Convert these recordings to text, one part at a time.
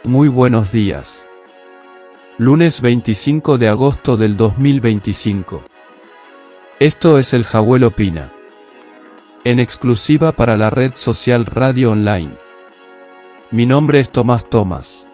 Muy buenos días. Lunes 25 de agosto del 2025. Esto es El Jawel Opina. En exclusiva para la red social Radio Online. Mi nombre es Tomás Tomás.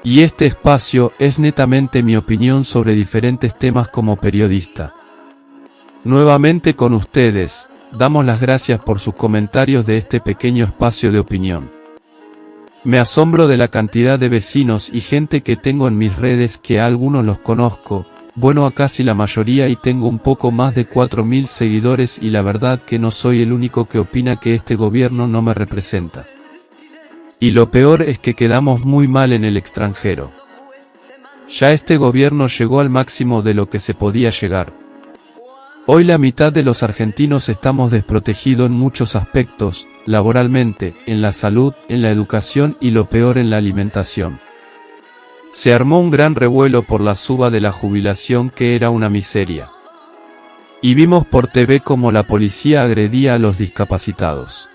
Y este espacio es netamente mi opinión sobre diferentes temas como periodista. Nuevamente con ustedes, damos las gracias por sus comentarios de este pequeño espacio de opinión. Me asombro de la cantidad de vecinos y gente que tengo en mis redes, que a algunos los conozco, bueno, a casi la mayoría, y tengo un poco más de 4000 seguidores, y la verdad que no soy el único que opina que este gobierno no me representa. Y lo peor es que quedamos muy mal en el extranjero. Ya este gobierno llegó al máximo de lo que se podía llegar. Hoy la mitad de los argentinos estamos desprotegidos en muchos aspectos, laboralmente, en la salud, en la educación y lo peor, en la alimentación. Se armó un gran revuelo por la suba de la jubilación, que era una miseria. Y vimos por TV cómo la policía agredía a los discapacitados.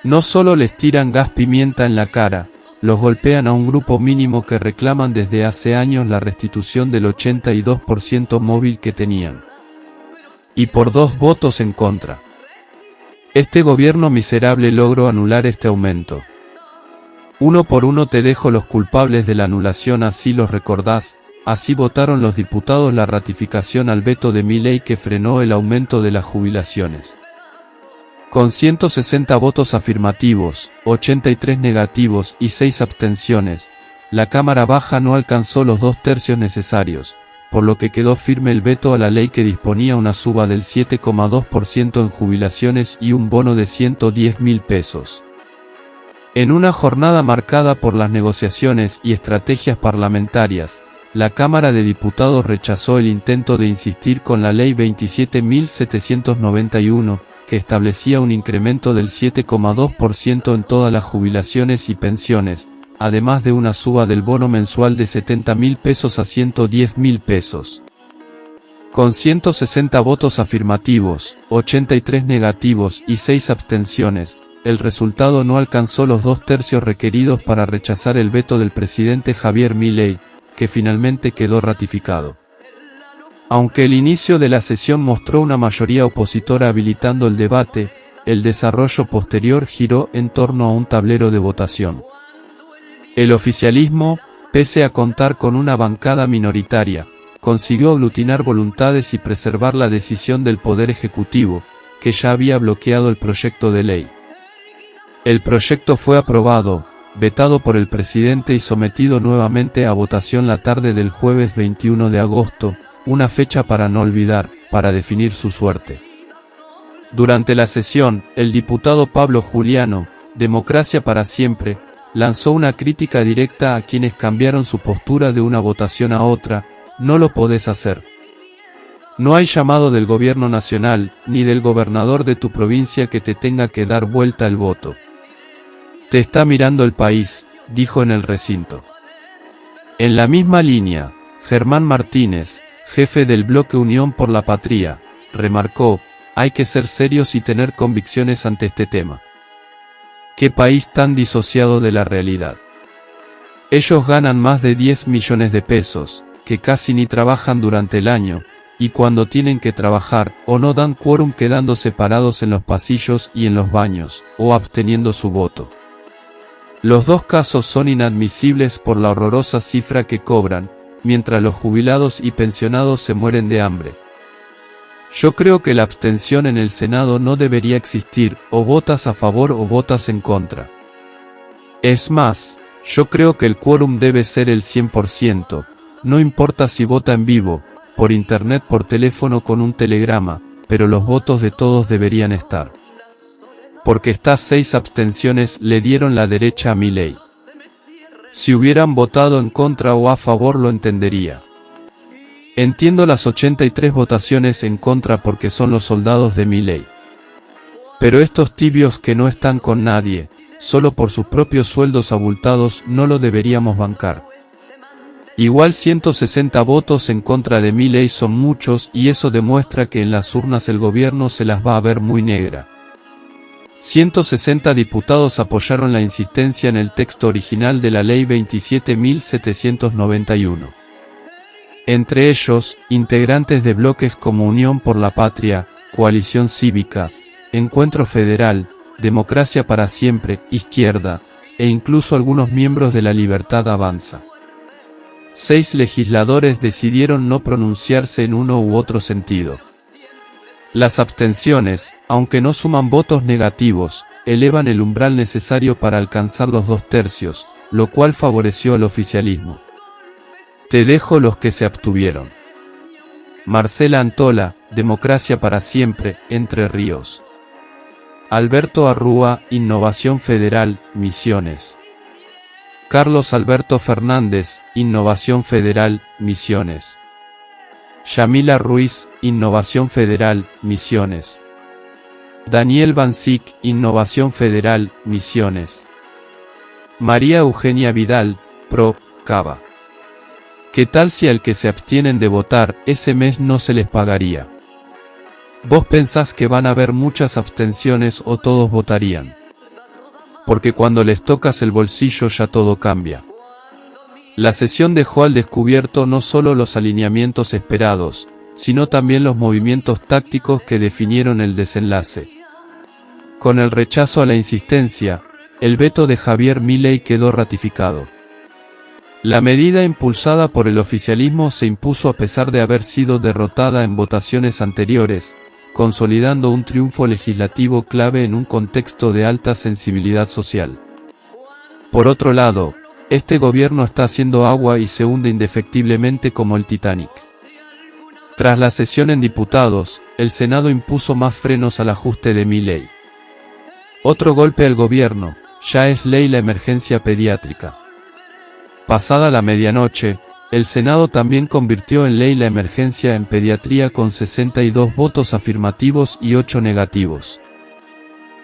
No solo les tiran gas pimienta en la cara, los golpean a un grupo mínimo que reclaman desde hace años la restitución del 82% móvil que tenían. Y por 2 votos en contra. Este gobierno miserable logró anular este aumento. Uno por uno te dejo los culpables de la anulación, así los recordás. Así votaron los diputados la ratificación al veto de Milei, que frenó el aumento de las jubilaciones. Con 160 votos afirmativos, 83 negativos y 6 abstenciones, la Cámara Baja no alcanzó los 2/3 necesarios, por lo que quedó firme el veto a la ley que disponía una suba del 7,2% en jubilaciones y un bono de 110.000 pesos. En una jornada marcada por las negociaciones y estrategias parlamentarias, la Cámara de Diputados rechazó el intento de insistir con la ley 27.791, que establecía un incremento del 7,2% en todas las jubilaciones y pensiones, además de una suba del bono mensual de 70.000 pesos a 110.000 pesos. Con 160 votos afirmativos, 83 negativos y 6 abstenciones, el resultado no alcanzó los 2/3 requeridos para rechazar el veto del presidente Javier Milei, que finalmente quedó ratificado. Aunque el inicio de la sesión mostró una mayoría opositora habilitando el debate, el desarrollo posterior giró en torno a un tablero de votación. El oficialismo, pese a contar con una bancada minoritaria, consiguió aglutinar voluntades y preservar la decisión del Poder Ejecutivo, que ya había bloqueado el proyecto de ley. El proyecto fue aprobado, vetado por el presidente y sometido nuevamente a votación la tarde del jueves 21 de agosto, una fecha para no olvidar, para definir su suerte. Durante la sesión, el diputado Pablo Juliano, Democracia para Siempre, lanzó una crítica directa a quienes cambiaron su postura de una votación a otra: no lo podés hacer. No hay llamado del gobierno nacional, ni del gobernador de tu provincia que te tenga que dar vuelta el voto. Te está mirando el país, dijo en el recinto. En la misma línea, Germán Martínez, jefe del bloque Unión por la Patria, remarcó: hay que ser serios y tener convicciones ante este tema. ¿Qué país tan disociado de la realidad? Ellos ganan más de 10 millones de pesos, que casi ni trabajan durante el año, y cuando tienen que trabajar, o no dan quórum quedándose parados en los pasillos y en los baños, o absteniendo su voto. Los dos casos son inadmisibles por la horrorosa cifra que cobran, mientras los jubilados y pensionados se mueren de hambre. Yo creo que la abstención en el Senado no debería existir, o votas a favor o votas en contra. Es más, yo creo que el quórum debe ser el 100%, no importa si vota en vivo, por internet, por teléfono, con un telegrama, pero los votos de todos deberían estar. Porque estas 6 abstenciones le dieron la derecha a Milei. Si hubieran votado en contra o a favor lo entendería. Entiendo las 83 votaciones en contra porque son los soldados de Milei. Pero estos tibios que no están con nadie, solo por sus propios sueldos abultados, no lo deberíamos bancar. Igual 160 votos en contra de Milei son muchos, y eso demuestra que en las urnas el gobierno se las va a ver muy negra. 160 diputados apoyaron la insistencia en el texto original de la Ley 27.791. Entre ellos, integrantes de bloques como Unión por la Patria, Coalición Cívica, Encuentro Federal, Democracia para Siempre, Izquierda, e incluso algunos miembros de La Libertad Avanza. 6 legisladores decidieron no pronunciarse en uno u otro sentido. Las abstenciones, aunque no suman votos negativos, elevan el umbral necesario para alcanzar los 2/3, lo cual favoreció al oficialismo. Te dejo los que se abstuvieron. Marcela Antola, Democracia para Siempre, Entre Ríos. Alberto Arrúa, Innovación Federal, Misiones. Carlos Alberto Fernández, Innovación Federal, Misiones. Yamila Ruiz, Innovación Federal, Misiones. Daniel Bancic, Innovación Federal, Misiones. María Eugenia Vidal, PRO, Cava. ¿Qué tal si al que se abstienen de votar, ese mes no se les pagaría? ¿Vos pensás que van a haber muchas abstenciones o todos votarían? Porque cuando les tocas el bolsillo ya todo cambia. La sesión dejó al descubierto no solo los alineamientos esperados, sino también los movimientos tácticos que definieron el desenlace. Con el rechazo a la insistencia, el veto de Javier Milei quedó ratificado. La medida impulsada por el oficialismo se impuso a pesar de haber sido derrotada en votaciones anteriores, consolidando un triunfo legislativo clave en un contexto de alta sensibilidad social. Por otro lado, este gobierno está haciendo agua y se hunde indefectiblemente como el Titanic. Tras la sesión en diputados, el Senado impuso más frenos al ajuste de Milei. Otro golpe al gobierno, ya es ley la emergencia pediátrica. Pasada la medianoche, el Senado también convirtió en ley la emergencia en pediatría con 62 votos afirmativos y 8 negativos.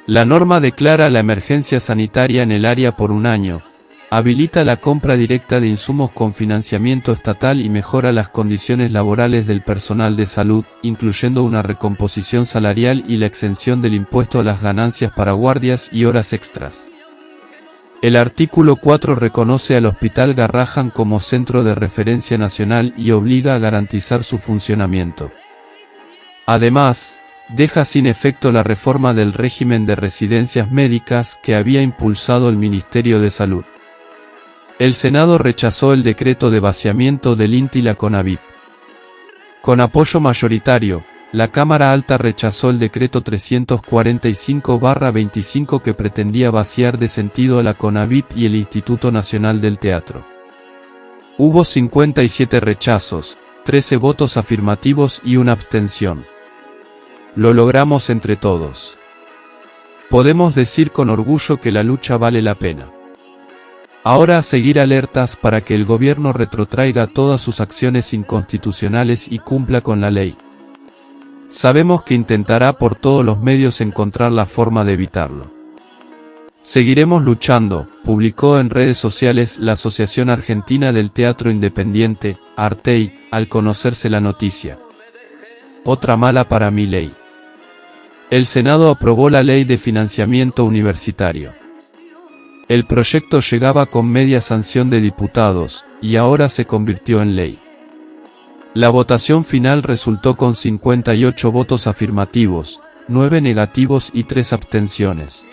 La norma declara la emergencia sanitaria en el área por un año, habilita la compra directa de insumos con financiamiento estatal y mejora las condiciones laborales del personal de salud, incluyendo una recomposición salarial y la exención del impuesto a las ganancias para guardias y horas extras. El artículo 4 reconoce al Hospital Garrahan como centro de referencia nacional y obliga a garantizar su funcionamiento. Además, deja sin efecto la reforma del régimen de residencias médicas que había impulsado el Ministerio de Salud. El Senado rechazó el decreto de vaciamiento del INTI y la CONAVIP. Con apoyo mayoritario, la Cámara Alta rechazó el decreto 345/25 que pretendía vaciar de sentido a la CONAVIP y el Instituto Nacional del Teatro. Hubo 57 rechazos, 13 votos afirmativos y una abstención. Lo logramos entre todos. Podemos decir con orgullo que la lucha vale la pena. Ahora a seguir alertas para que el gobierno retrotraiga todas sus acciones inconstitucionales y cumpla con la ley. Sabemos que intentará por todos los medios encontrar la forma de evitarlo. Seguiremos luchando, publicó en redes sociales la Asociación Argentina del Teatro Independiente, Artei, al conocerse la noticia. Otra mala para Milei. El Senado aprobó la Ley de Financiamiento Universitario. El proyecto llegaba con media sanción de diputados, y ahora se convirtió en ley. La votación final resultó con 58 votos afirmativos, 9 negativos y 3 abstenciones.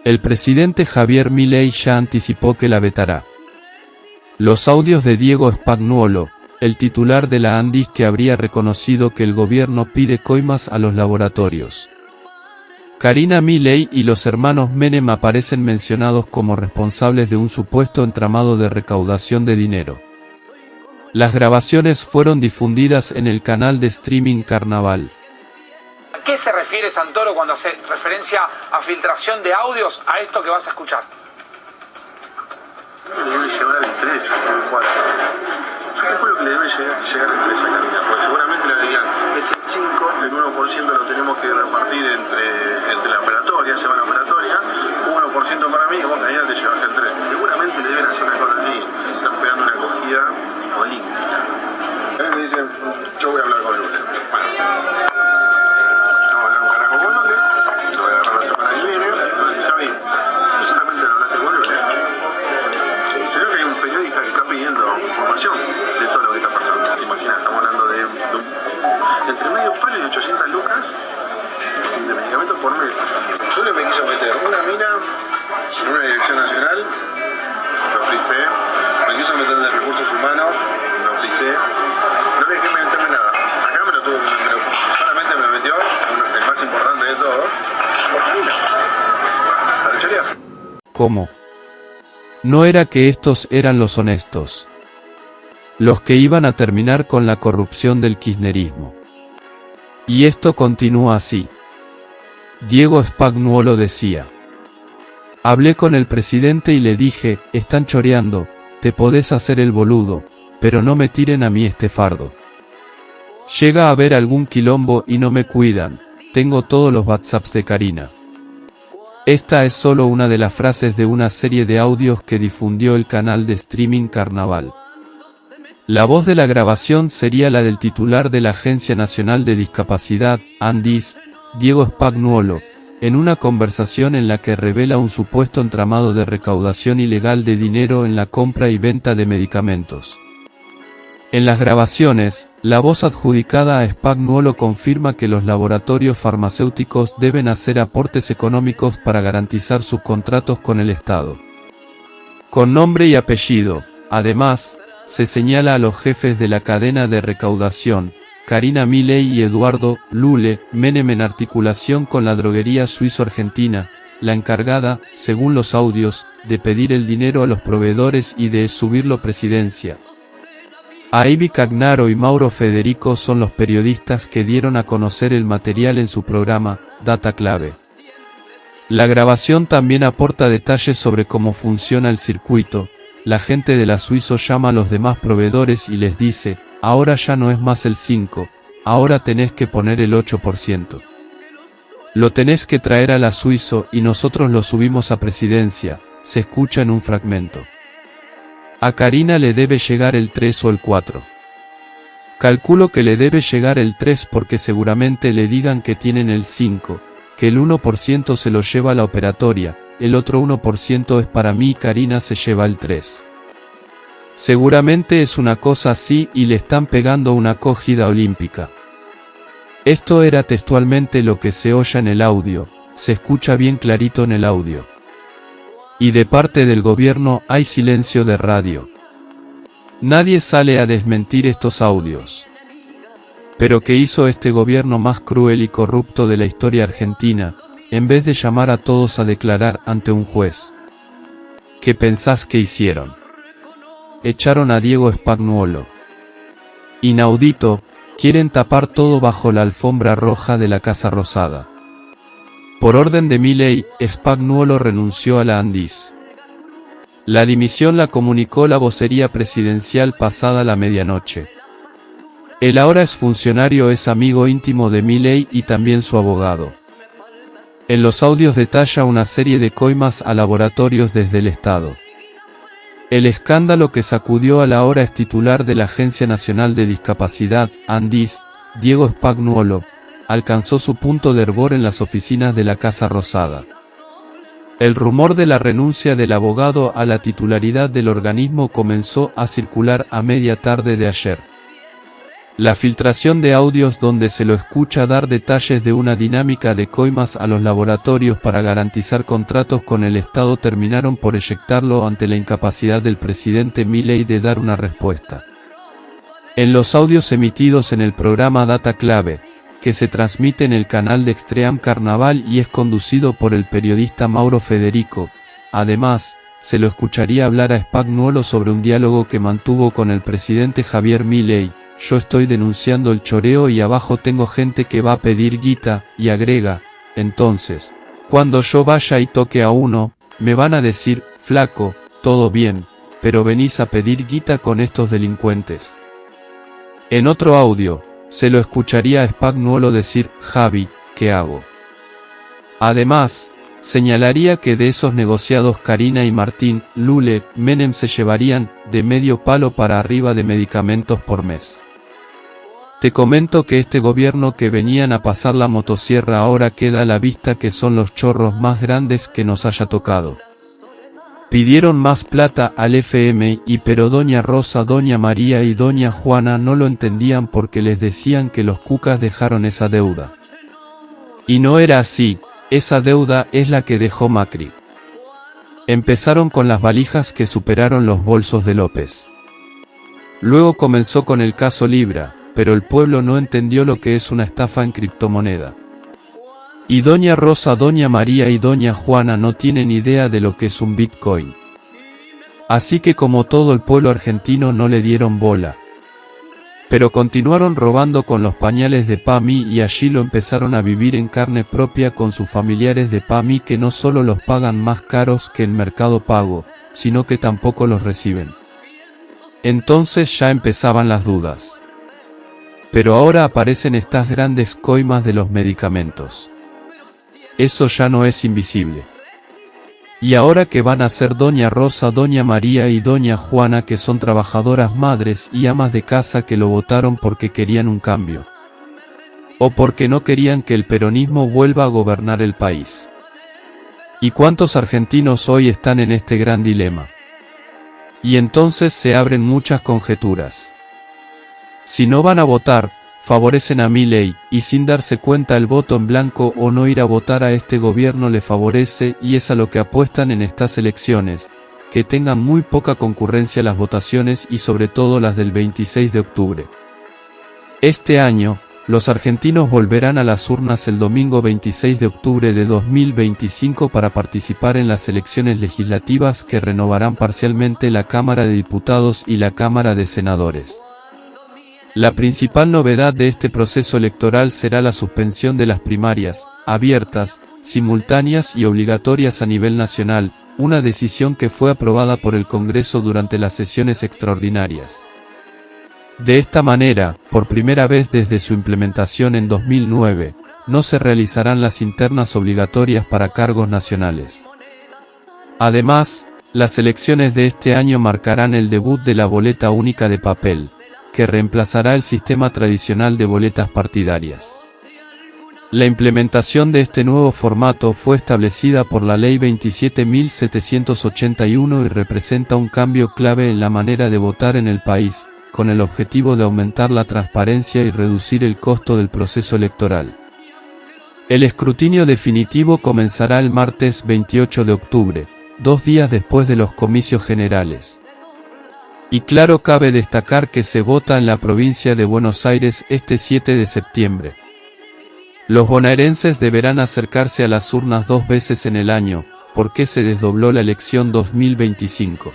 El presidente Javier Milei ya anticipó que la vetará. Los audios de Diego Spagnuolo, el titular de la ANDIS, que habría reconocido que el gobierno pide coimas a los laboratorios. Karina Milei y los hermanos Menem aparecen mencionados como responsables de un supuesto entramado de recaudación de dinero. Las grabaciones fueron difundidas en el canal de streaming Carnaval. ¿A qué se refiere Santoro cuando hace referencia a filtración de audios a esto que vas a escuchar? Le debe llevar el 3 o el 4. ¿Qué fue lo que le debe llegar el 3 a Karina? Porque seguramente le dirían, es el 5, el 1% lo tenemos que repartir entre la operatoria, se va a la operatoria, 1% para mí, y vos Karina te llevaste el 3. Seguramente le deben hacer una cosa así, están pegando una acogida olímpica. A mí me dicen, yo voy a hablar con Lula. Bueno, vamos a hablar un carajo con Lula, lo voy a agarrar la semana que ¿Cómo? No era que estos eran los honestos, los que iban a terminar con la corrupción del kirchnerismo. Y esto continúa así. Diego Spagnuolo decía: hablé con el presidente y le dije, están choreando, te podés hacer el boludo, pero no me tiren a mí este fardo. Llega a haber algún quilombo y no me cuidan, tengo todos los WhatsApps de Karina. Esta es solo una de las frases de una serie de audios que difundió el canal de streaming Carnaval. La voz de la grabación sería la del titular de la Agencia Nacional de Discapacidad, ANDIS, Diego Spagnuolo, en una conversación en la que revela un supuesto entramado de recaudación ilegal de dinero en la compra y venta de medicamentos. En las grabaciones, la voz adjudicada a Spagnuolo confirma que los laboratorios farmacéuticos deben hacer aportes económicos para garantizar sus contratos con el Estado. Con nombre y apellido, además, se señala a los jefes de la cadena de recaudación, Karina Milei y Eduardo Lule Menem, en articulación con la droguería suizo-argentina, la encargada, según los audios, de pedir el dinero a los proveedores y de subirlo Presidencia. Aimee Cagnaro y Mauro Federico son los periodistas que dieron a conocer el material en su programa, Data Clave. La grabación también aporta detalles sobre cómo funciona el circuito. La gente de la Suizo llama a los demás proveedores y les dice, ahora ya no es más el 5, ahora tenés que poner el 8%. Lo tenés que traer a la Suizo y nosotros lo subimos a Presidencia, se escucha en un fragmento. A Karina le debe llegar el 3 o el 4. Calculo que le debe llegar el 3 porque seguramente le digan que tienen el 5, que el 1% se lo lleva la operatoria, el otro 1% es para mí y Karina se lleva el 3. Seguramente es una cosa así y le están pegando una cogida olímpica. Esto era textualmente lo que se oye en el audio, se escucha bien clarito en el audio. Y de parte del gobierno hay silencio de radio. Nadie sale a desmentir estos audios. Pero ¿qué hizo este gobierno más cruel y corrupto de la historia argentina, en vez de llamar a todos a declarar ante un juez? ¿Qué pensás que hicieron? Echaron a Diego Spagnuolo. Inaudito, quieren tapar todo bajo la alfombra roja de la Casa Rosada. Por orden de Milei, Spagnuolo renunció a la ANDIS. La dimisión la comunicó la vocería presidencial pasada la medianoche. El ahora exfuncionario es amigo íntimo de Milei y también su abogado. En los audios detalla una serie de coimas a laboratorios desde el Estado. El escándalo que sacudió al ahora ex titular de la Agencia Nacional de Discapacidad, ANDIS, Diego Spagnuolo, alcanzó su punto de hervor en las oficinas de la Casa Rosada. El rumor de la renuncia del abogado a la titularidad del organismo comenzó a circular a media tarde de ayer. La filtración de audios donde se lo escucha dar detalles de una dinámica de coimas a los laboratorios para garantizar contratos con el Estado terminaron por eyectarlo ante la incapacidad del presidente Milei de dar una respuesta. En los audios emitidos en el programa Data Clave, que se transmite en el canal de Extreme Carnaval y es conducido por el periodista Mauro Federico, además, se lo escucharía hablar a Spagnuolo sobre un diálogo que mantuvo con el presidente Javier Milei. Yo estoy denunciando el choreo y abajo tengo gente que va a pedir guita, y agrega, entonces, cuando yo vaya y toque a uno, me van a decir, flaco, todo bien, pero venís a pedir guita con estos delincuentes. En otro audio, se lo escucharía a Spagnuolo decir, Javi, ¿qué hago? Además, señalaría que de esos negociados Karina y Martín Lule Menem se llevarían de medio palo para arriba de medicamentos por mes. Te comento que este gobierno que venían a pasar la motosierra ahora queda a la vista que son los chorros más grandes que nos haya tocado. Pidieron más plata al FMI pero doña Rosa, doña María y doña Juana no lo entendían porque les decían que los cucas dejaron esa deuda. Y no era así, esa deuda es la que dejó Macri. Empezaron con las valijas que superaron los bolsos de López. Luego comenzó con el caso Libra, pero el pueblo no entendió lo que es una estafa en criptomoneda. Y doña Rosa, doña María y doña Juana no tienen idea de lo que es un Bitcoin. Así que como todo el pueblo argentino no le dieron bola. Pero continuaron robando con los pañales de PAMI y allí lo empezaron a vivir en carne propia con sus familiares de PAMI que no solo los pagan más caros que el Mercado Pago, sino que tampoco los reciben. Entonces ya empezaban las dudas. Pero ahora aparecen estas grandes coimas de los medicamentos. Eso ya no es invisible. Y ahora que van a ser doña Rosa, doña María y doña Juana, que son trabajadoras madres y amas de casa que lo votaron porque querían un cambio. O porque no querían que el peronismo vuelva a gobernar el país. ¿Y cuántos argentinos hoy están en este gran dilema? Y entonces se abren muchas conjeturas. Si no van a votar, favorecen a Milei, y sin darse cuenta el voto en blanco o no ir a votar a este gobierno le favorece y es a lo que apuestan en estas elecciones, que tengan muy poca concurrencia las votaciones y sobre todo las del 26 de octubre. Este año, los argentinos volverán a las urnas el domingo 26 de octubre de 2025 para participar en las elecciones legislativas que renovarán parcialmente la Cámara de Diputados y la Cámara de Senadores. La principal novedad de este proceso electoral será la suspensión de las primarias, abiertas, simultáneas y obligatorias a nivel nacional, una decisión que fue aprobada por el Congreso durante las sesiones extraordinarias. De esta manera, por primera vez desde su implementación en 2009, no se realizarán las internas obligatorias para cargos nacionales. Además, las elecciones de este año marcarán el debut de la boleta única de papel, que reemplazará el sistema tradicional de boletas partidarias. La implementación de este nuevo formato fue establecida por la Ley 27.781 y representa un cambio clave en la manera de votar en el país, con el objetivo de aumentar la transparencia y reducir el costo del proceso electoral. El escrutinio definitivo comenzará el martes 28 de octubre, 2 días después de los comicios generales. Y claro, cabe destacar que se vota en la provincia de Buenos Aires este 7 de septiembre. Los bonaerenses deberán acercarse a las urnas 2 veces en el año, porque se desdobló la elección 2025.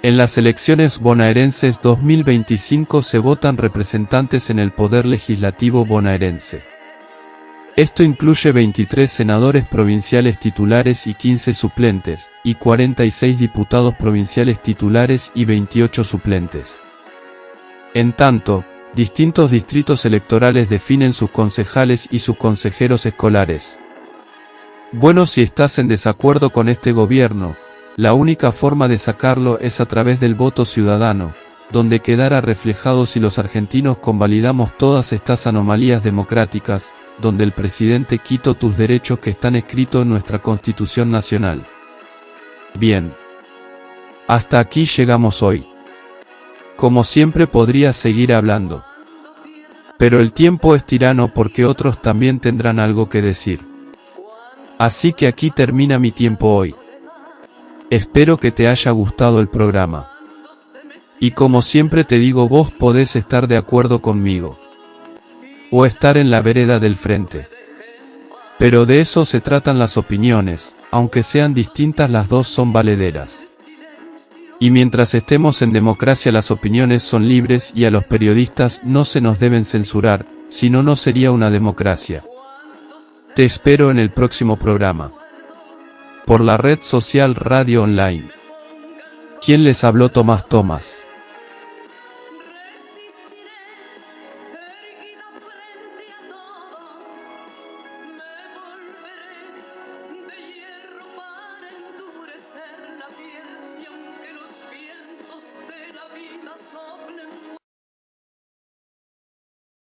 En las elecciones bonaerenses 2025 se votan representantes en el Poder Legislativo bonaerense. Esto incluye 23 senadores provinciales titulares y 15 suplentes, y 46 diputados provinciales titulares y 28 suplentes. En tanto, distintos distritos electorales definen sus concejales y sus consejeros escolares. Bueno, si estás en desacuerdo con este gobierno, la única forma de sacarlo es a través del voto ciudadano, donde quedará reflejado si los argentinos convalidamos todas estas anomalías democráticas, donde el presidente quitó tus derechos que están escritos en nuestra Constitución Nacional. Bien. Hasta aquí llegamos hoy. Como siempre podría seguir hablando. Pero el tiempo es tirano porque otros también tendrán algo que decir. Así que aquí termina mi tiempo hoy. Espero que te haya gustado el programa. Y como siempre te digo, vos podés estar de acuerdo conmigo. O estar en la vereda del frente. Pero de eso se tratan las opiniones, aunque sean distintas las dos son valederas. Y mientras estemos en democracia las opiniones son libres y a los periodistas no se nos deben censurar, si no, no sería una democracia. Te espero en el próximo programa. Por la red social Radio Online. ¿Quién les habló? Tomás.